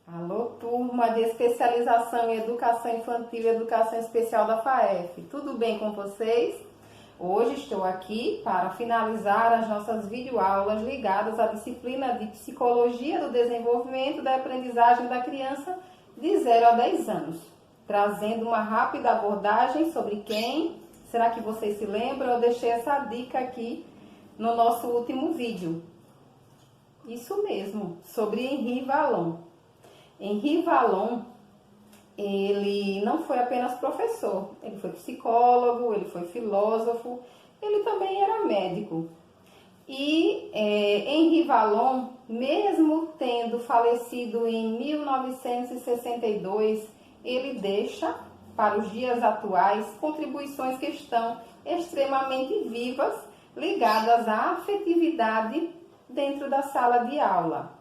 Alô, turma de especialização em educação infantil e educação especial da FAEF. Tudo bem com vocês? Hoje estou aqui para finalizar as nossas videoaulas ligadas à disciplina de Psicologia do Desenvolvimento da Aprendizagem da Criança de 0 a 10 anos, trazendo uma rápida abordagem sobre quem. Será que vocês se lembram? Eu deixei essa dica aqui no nosso último vídeo. Isso mesmo, sobre Henri Vallon. Henri Vallon, ele não foi apenas professor, ele foi psicólogo, ele foi filósofo, ele também era médico. E Henri Vallon, mesmo tendo falecido em 1962, ele deixa para os dias atuais contribuições que estão extremamente vivas, ligadas à afetividade dentro da sala de aula.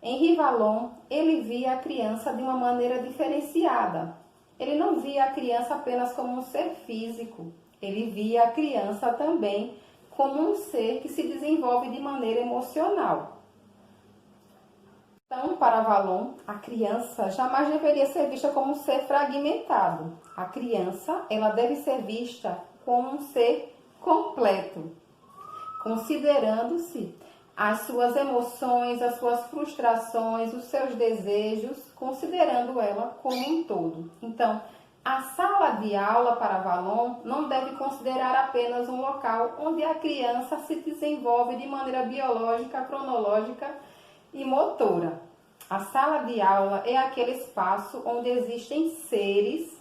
Henri Vallon, ele via a criança de uma maneira diferenciada. Ele não via a criança apenas como um ser físico, ele via a criança também como um ser que se desenvolve de maneira emocional. Então, para Vallon, a criança jamais deveria ser vista como um ser fragmentado. A criança, ela deve ser vista como um ser completo, considerando-se as suas emoções, as suas frustrações, os seus desejos, considerando ela como um todo. Então, a sala de aula para Vallon não deve considerar apenas um local onde a criança se desenvolve de maneira biológica, cronológica e motora. A sala de aula é aquele espaço onde existem seres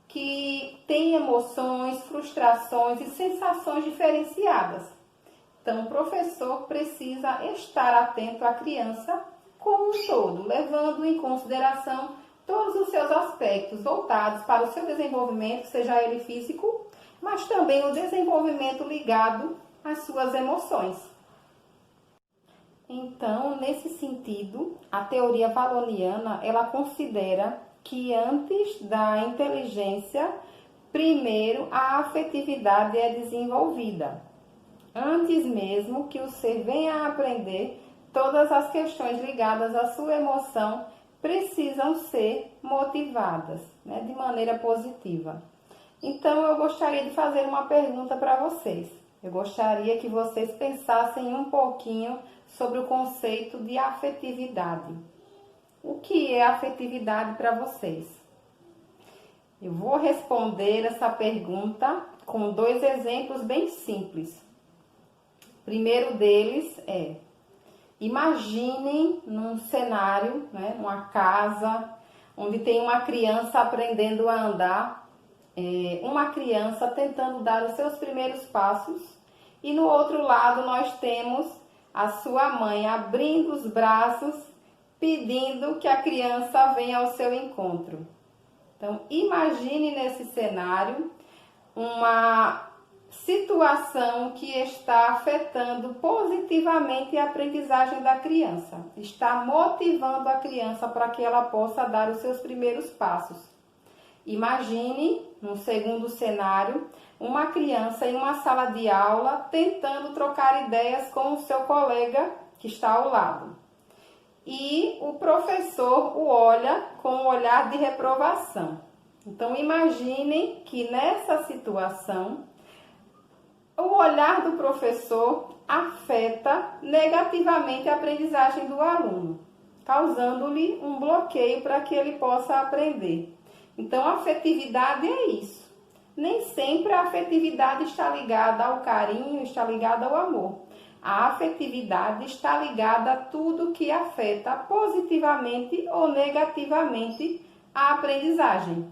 que têm emoções, frustrações e sensações diferenciadas. Então, o professor precisa estar atento à criança como um todo, levando em consideração todos os seus aspectos voltados para o seu desenvolvimento, seja ele físico, mas também o desenvolvimento ligado às suas emoções. Então, nesse sentido, a teoria valloniana, ela considera que antes da inteligência, primeiro a afetividade é desenvolvida. Antes mesmo que o ser venha a aprender, todas as questões ligadas à sua emoção precisam ser motivadas, de maneira positiva. Então, eu gostaria de fazer uma pergunta para vocês. Eu gostaria que vocês pensassem um pouquinho sobre o conceito de afetividade. O que é afetividade para vocês? Eu vou responder essa pergunta com 2 exemplos bem simples. O primeiro deles é: imaginem num cenário, numa casa, onde tem uma criança aprendendo a andar, uma criança tentando dar os seus primeiros passos, e no outro lado nós temos a sua mãe abrindo os braços, pedindo que a criança venha ao seu encontro. Então, imagine nesse cenário uma situação que está afetando positivamente a aprendizagem da criança, está motivando a criança para que ela possa dar os seus primeiros passos. Imagine, no segundo cenário, uma criança em uma sala de aula tentando trocar ideias com o seu colega que está ao lado. E o professor o olha com um olhar de reprovação. Então, imaginem que nessa situação, o olhar do professor afeta negativamente a aprendizagem do aluno, causando-lhe um bloqueio para que ele possa aprender. Então, a afetividade é isso. Nem sempre a afetividade está ligada ao carinho, está ligada ao amor. A afetividade está ligada a tudo que afeta positivamente ou negativamente a aprendizagem.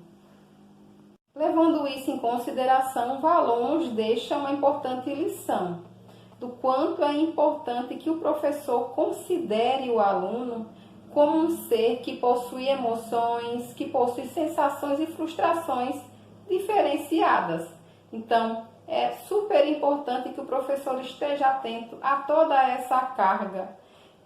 Levando isso em consideração, Vallon nos deixa uma importante lição do quanto é importante que o professor considere o aluno como um ser que possui emoções, que possui sensações e frustrações diferenciadas. Então, é super importante que o professor esteja atento a toda essa carga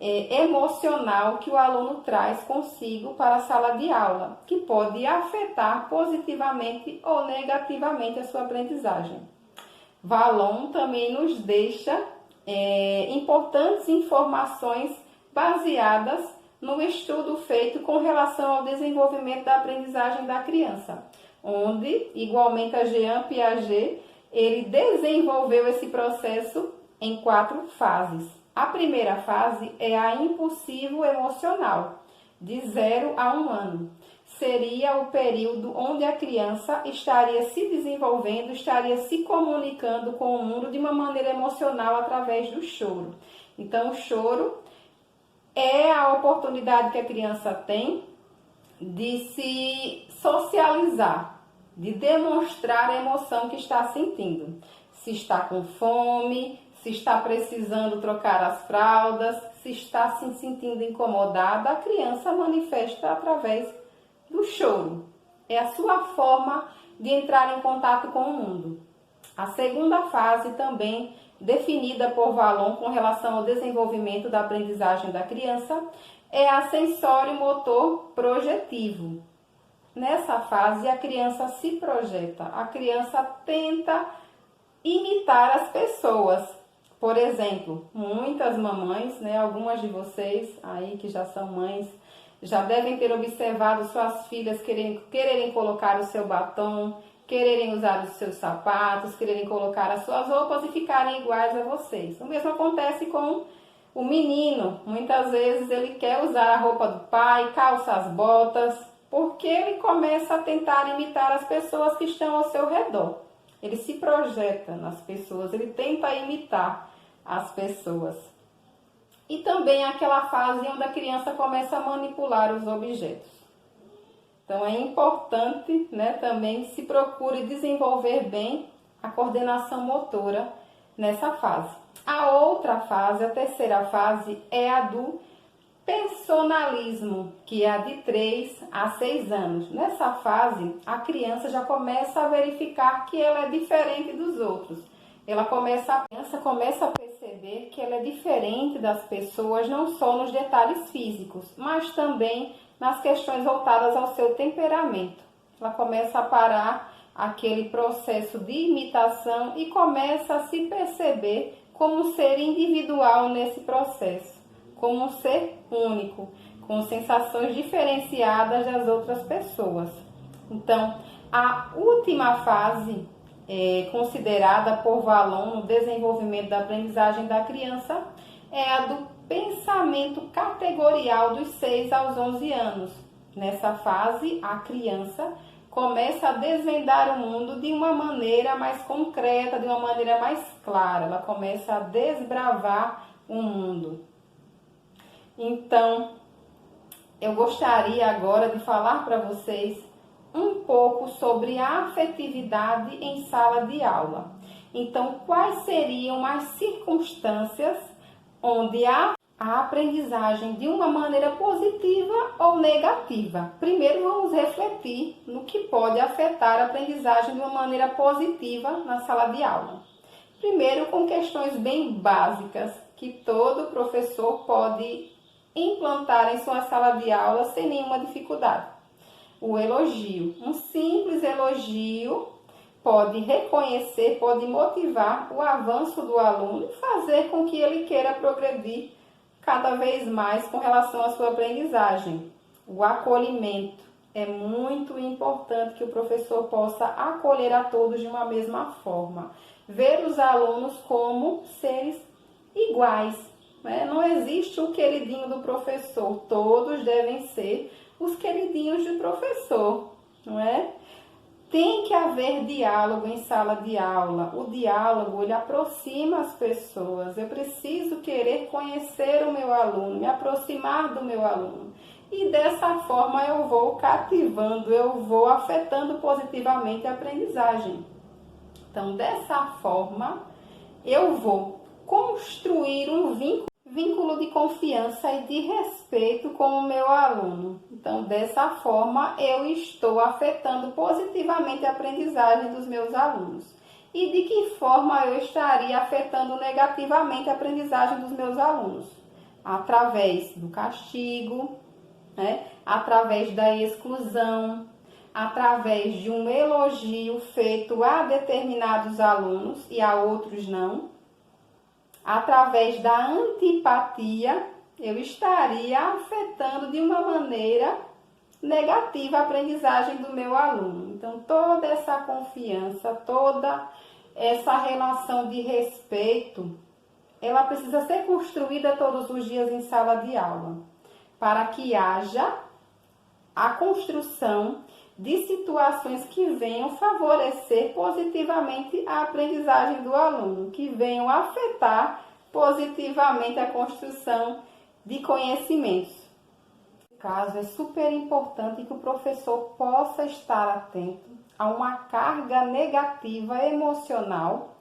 emocional que o aluno traz consigo para a sala de aula, que pode afetar positivamente ou negativamente a sua aprendizagem. Valon também nos deixa importantes informações baseadas no estudo feito com relação ao desenvolvimento da aprendizagem da criança, onde, igualmente a Jean Piaget, ele desenvolveu esse processo em 4 fases. A primeira fase é a impulsivo emocional, de 0 a 1 ano. Seria o período onde a criança estaria se desenvolvendo, estaria se comunicando com o mundo de uma maneira emocional através do choro. Então, o choro é a oportunidade que a criança tem de se socializar, de demonstrar a emoção que está sentindo. Se está com fome, se está precisando trocar as fraldas, se está se sentindo incomodada, a criança manifesta através do choro. É a sua forma de entrar em contato com o mundo. A segunda fase, também definida por Valon com relação ao desenvolvimento da aprendizagem da criança, é a sensório-motor projetivo. Nessa fase, a criança se projeta, a criança tenta imitar as pessoas. Por exemplo, muitas mamães, algumas de vocês aí que já são mães, já devem ter observado suas filhas quererem colocar o seu batom, quererem usar os seus sapatos, quererem colocar as suas roupas e ficarem iguais a vocês. O mesmo acontece com o menino. Muitas vezes ele quer usar a roupa do pai, calça as botas, porque ele começa a tentar imitar as pessoas que estão ao seu redor. Ele se projeta nas pessoas, ele tenta imitar as pessoas. E também aquela fase onde a criança começa a manipular os objetos. Então é importante, também se procure desenvolver bem a coordenação motora nessa fase. A outra fase, a terceira fase, é a do personalismo, que é a de 3 a 6 anos. Nessa fase, a criança já começa a verificar que ela é diferente dos outros. A criança começa a perceber que ela é diferente das pessoas, não só nos detalhes físicos, mas também nas questões voltadas ao seu temperamento. Ela começa a parar aquele processo de imitação e começa a se perceber como um ser individual nesse processo, como um ser único, com sensações diferenciadas das outras pessoas. Então, a última fase considerada por Valon no desenvolvimento da aprendizagem da criança é a do pensamento categorial dos 6 aos 11 anos. Nessa fase, a criança começa a desvendar o mundo de uma maneira mais concreta, de uma maneira mais clara. Ela começa a desbravar o mundo. Então, eu gostaria agora de falar para vocês um pouco sobre a afetividade em sala de aula. Então, quais seriam as circunstâncias onde a aprendizagem de uma maneira positiva ou negativa? Primeiro, vamos refletir no que pode afetar a aprendizagem de uma maneira positiva na sala de aula. Primeiro, com questões bem básicas que todo professor pode implantar em sua sala de aula sem nenhuma dificuldade. O elogio. Um simples elogio pode reconhecer, pode motivar o avanço do aluno e fazer com que ele queira progredir cada vez mais com relação à sua aprendizagem. O acolhimento. É muito importante que o professor possa acolher a todos de uma mesma forma. Ver os alunos como seres iguais. Não existe o queridinho do professor. Todos devem ser os queridinhos do professor, não é? Tem que haver diálogo em sala de aula. O diálogo, ele aproxima as pessoas. Eu preciso querer conhecer o meu aluno, me aproximar do meu aluno. E dessa forma eu vou cativando, eu vou afetando positivamente a aprendizagem. Então, dessa forma, eu vou construir um vínculo de confiança e de respeito com o meu aluno. Então, dessa forma, eu estou afetando positivamente a aprendizagem dos meus alunos. E de que forma eu estaria afetando negativamente a aprendizagem dos meus alunos? através do castigo, né? Através da exclusão, através de um elogio feito a determinados alunos e a outros não, através da antipatia, eu estaria afetando de uma maneira negativa a aprendizagem do meu aluno. Então, toda essa confiança, toda essa relação de respeito, ela precisa ser construída todos os dias em sala de aula, para que haja a construção de situações que venham favorecer positivamente a aprendizagem do aluno, que venham afetar positivamente a construção de conhecimentos. Nesse caso, é super importante que o professor possa estar atento a uma carga negativa emocional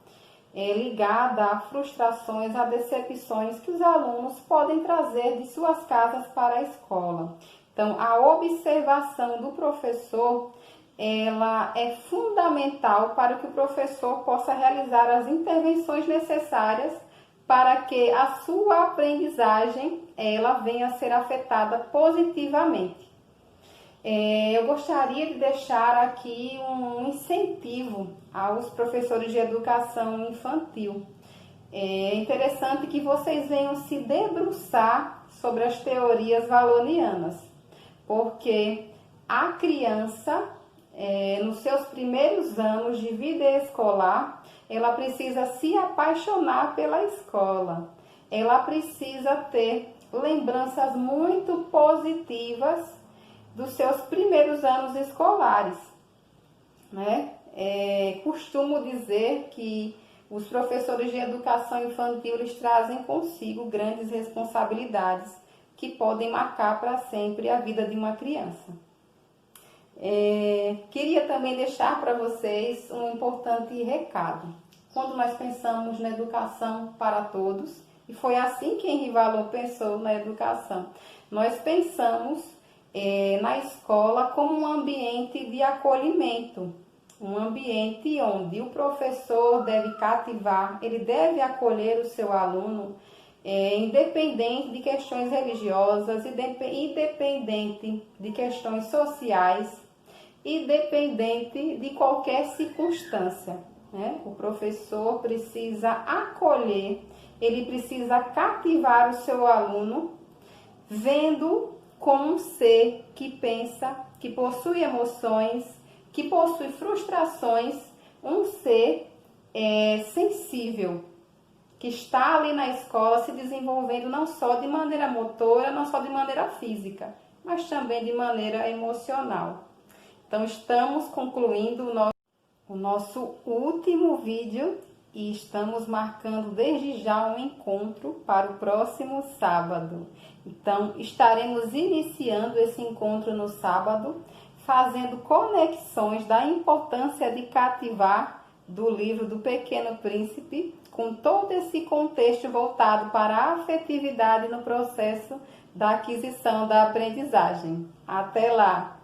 ligada a frustrações, a decepções que os alunos podem trazer de suas casas para a escola. Então, a observação do professor, ela é fundamental para que o professor possa realizar as intervenções necessárias para que a sua aprendizagem, ela venha a ser afetada positivamente. Eu gostaria de deixar aqui um incentivo aos professores de educação infantil. É interessante que vocês venham se debruçar sobre as teorias valonianas, porque a criança, nos seus primeiros anos de vida escolar, ela precisa se apaixonar pela escola, ela precisa ter lembranças muito positivas dos seus primeiros anos escolares, né? Costumo dizer que os professores de educação infantil, eles trazem consigo grandes responsabilidades que podem marcar para sempre a vida de uma criança. Queria também deixar para vocês um importante recado. Quando nós pensamos na educação para todos, e foi assim que Henri Vallot pensou na educação, nós pensamos na escola como um ambiente de acolhimento, um ambiente onde o professor deve cativar, ele deve acolher o seu aluno, independente de questões religiosas, independente de questões sociais, independente de qualquer circunstância, né? O professor precisa acolher, ele precisa cativar o seu aluno, vendo como um ser que pensa, que possui emoções, que possui frustrações, um ser sensível, que está ali na escola se desenvolvendo não só de maneira motora, não só de maneira física, mas também de maneira emocional. Então, estamos concluindo o nosso último vídeo e estamos marcando desde já um encontro para o próximo sábado. Então, estaremos iniciando esse encontro no sábado, fazendo conexões da importância de cativar do livro do Pequeno Príncipe, com todo esse contexto voltado para a afetividade no processo da aquisição da aprendizagem. Até lá!